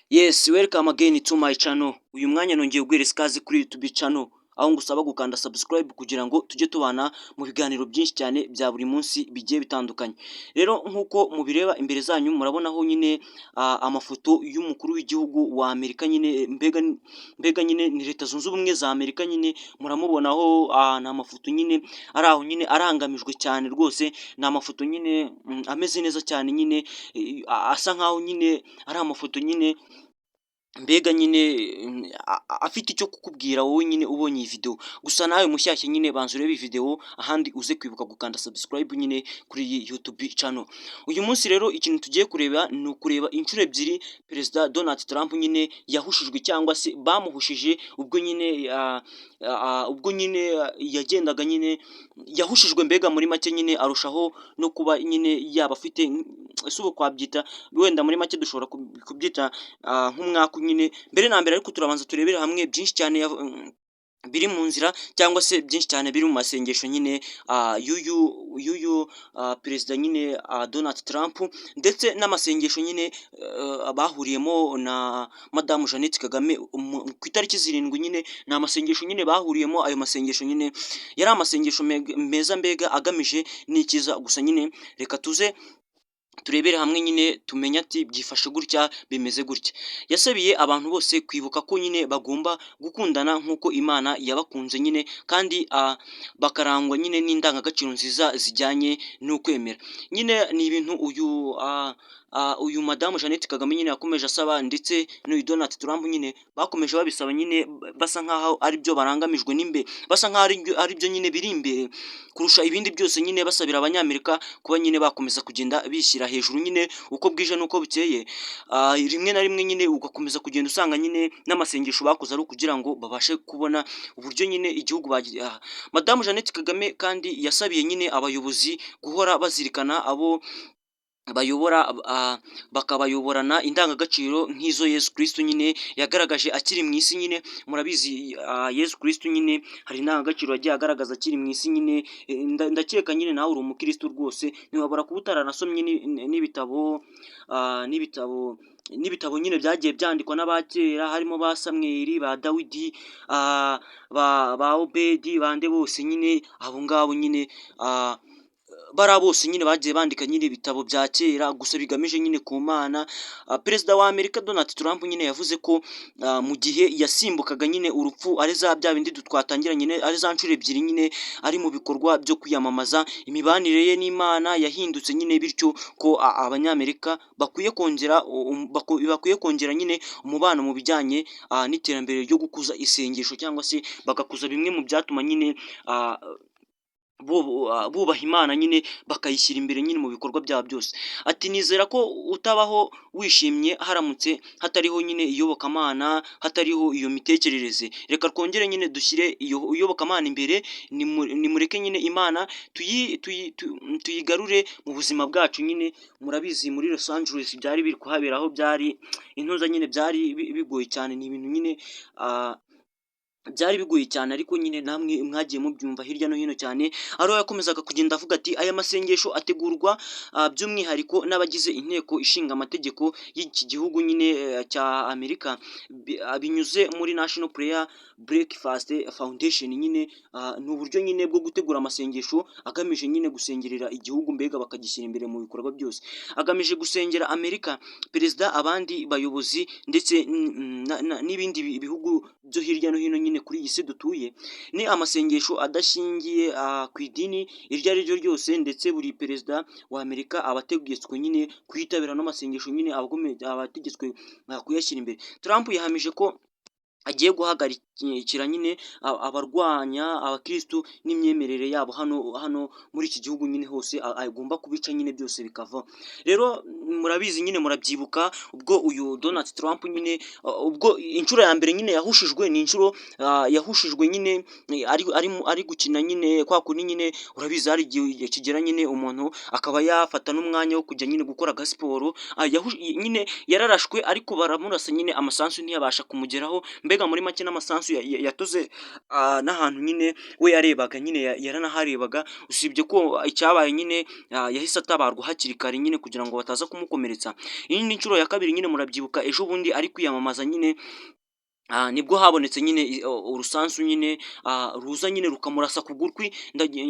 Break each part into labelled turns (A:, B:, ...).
A: Yes, welcome again to my channel. Uyu mwanya nongeye guhereza ikaze kuri YouTube channel, aho ngusaba gukanda subscribe kugira ngo tujye tubana mu biganiro byinshi cyane bya buri munsi bigiye bitandukanye. Rero nkuko mubireba imbere zanyu murabonaho nyine amafoto y'umukuru w'igihugu wa Amerika nyine mbega nyine ni Leta Zunze Ubumwe za Amerika nyine muramubonaho ni amafoto nyine ari aho nyine arangamijwe cyane rwose, ni amafoto nyine ameze neza cyane nyine asa nkaho nyine ari amafoto nyine mbega nyine afite icyo kukubwira wowe nyine ubonye iyi video. Gusa nawe mushyashya nyine banza urebe iyi video, ahandi uze kwibuka gukanda subscribe nyine kuri iyi YouTube channel. Uyu munsi rero ikintu tugiye kureba ni ukureba inshuro ebyiri Perezida Donald Trump nyine yahushijwe cyangwa se bamuhushije ubwo nyine yagendaga nyine yahushijwe, mbega muri make nyine arushaho no kuba nyine yaba afite ese ubu kwabyita wenda muri make dushobora kubyita nk'umwaka nyine mbere na mbere, ariko turabanza turebere hamwe byinshi cyane biri mu nzira cyangwa se byinshi cyane biri mu masengesho nyine y'uyu perezida nyine Donald Trump, ndetse n'amasengesho nyine bahuriyemo na Madamu Jeannette Kagame ku itariki 7 nyine. Ni amasengesho nyine bahuriyemo, ayo masengesho nyine yari amasengesho meza mbega agamije n'ikiza. Gusa nyine reka tuze turebere hamwe nyine tumenya ati byifashe gutya bimeze gutya. Yasabiye abantu bose kwibuka ko nyine bagomba gukundana nk'uko Imana yabakunze nyine, kandi bakarangwa nyine n'indangagaciro nziza zijyanye n'ukwemera. Nyine ni ibintu uyu Madamu Jeannette Kagame nyine yakomeje asaba, ndetse n'uyu Donald Trump nyine bakomeje babisaba nyine, basa nkaho ari byo barangamijwe n'imbere, basa nkaho ari byo nyine biri imbere kurusha ibindi byose nyine, basabira Abanyamerika kuba nyine bakomeza kugenda bishyira hejuru nyine uko bwije n'uko bukeye. Rimwe na rimwe nyine ugakomeza kugenda usanga nyine n'amasengesho bakoze ari ukugira ngo babashe kubona uburyo nyine igihugu Madamu Jeannette Kagame kandi yasabiye nyine abayobozi guhora bazirikana abo bayobora, bakabayoborana indangagaciro nk'izo Yesu Kristo nyine yagaragaje akiri mu isi nyine. Murabizi Yesu Kristo nyine hari indangagaciro yagiye agaragaza akiri mu isi nyine. Ndakeka nyine nawe uri umukristo rwose, ntiwabura kuba utaranasomye n'ibitabo nyine byagiye byandikwa n'abakera, harimo ba Samweli, ba Dawidi, ba Obedi, bande bose nyine abo ngabo nyine bara bose nyine bagiye bandika nyine ibitabo bya kera, gusa bigamije nyine ku Mana. Perezida wa Amerika Donald Trump nyine yavuze ko mu gihe yasimbukaga nyine urupfu ari za bya bindi twatangira nyine, ari za nshuro ebyiri nyine ari mu bikorwa byo kwiyamamaza, imibanire ye n'Imana yahindutse nyine, bityo ko Abanyamerika bakwiye kongera nyine umubano mu bijyanye n'iterambere ryo gukuza isengesho, cyangwa se bagakuza bimwe mu byatuma nyine bubaha Imana nyine, bakayishyira imbere nyine mu bikorwa byabo byose. Ati nizera ko utabaho wishimye haramutse hatariho nyine iyobokamana, hatariho iyo mitekerereze. Reka twongere nyine dushyire iyo iyobokamana imbere, nimureke nyine Imana tuyigarure mu buzima bwacu nyine. Murabizi muri Los Angeles byari biri kuhabera, aho byari intuza nyine byari bigoye cyane, ni ibintu nyine byari bigoye cyane, ariko nyine namwe mwagiye mubyumva hirya no hino cyane. Ariho yakomezaga kugenda avuga ati aya masengesho ategurwa by'umwihariko n'abagize inteko ishinga amategeko y'iki gihugu nyine cya Amerika, binyuze muri National Prayer Breakfast Foundation nyine. Ni uburyo nyine bwo gutegura amasengesho agamije nyine gusengerera igihugu, mbega bakagishyira imbere mu bikorwa byose, agamije gusengera Amerika, perezida, abandi bayobozi, ndetse n'ibindi bihugu byo hirya no hino nyine kuri iyi si dutuye. Ni amasengesho adashingiye ku idini iryo ari ryo ryose, ndetse buri perezida wa Amerika abategetswe nyine kuyitabira n'amasengesho nyine, abategetswe kuyashyira imbere. Trump yahamije ko agiye guhagarikira nyine abarwanya abakristo n'imyemerere yabo hano muri iki gihugu nyine hose, agomba kubica nyine byose bikava. Rero murabizi nyine, murabyibuka ubwo uyu Donald Trump nyine ubwo inshuro ya mbere nyine yahushijwe, ni inshuro yahushijwe nyine ari gukina nyine kwa kundi nyine. Urabizi hari igihe kigera nyine umuntu akaba yafata n'umwanya wo kujya nyine gukora siporo, nyine yararashwe ariko baramurasa nyine amasansu ntiyabasha kumugeraho, mbega mbega muri make n'amasasu yatoze n'ahantu nyine we yarebaga nyine yaranaharebaga, usibye ko icyabaye nyine yahise atabarwa hakiri kare nyine kugira ngo bataza kumukomeretsa. Iyi ni inshuro ya kabiri nyine murabyibuka ejo bundi ari kwiyamamaza nyine nibwo habonetse nyine urusansu nyine ruza nyine rukamurasa ku gutwi,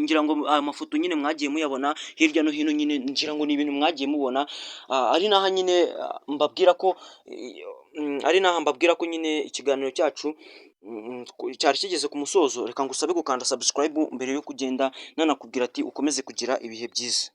A: ngira ngo amafoto nyine mwagiye muyabona hirya no hino nyine, ngira ngo ni ibintu mwagiye mubona, ari naha nyine mbabwira ko nyine ikiganiro cyacu cyari kigeze ku musozo. Reka ngusabe gukanda subscribe mbere yo kugenda, nanakubwira ati ukomeze kugira ibihe byiza.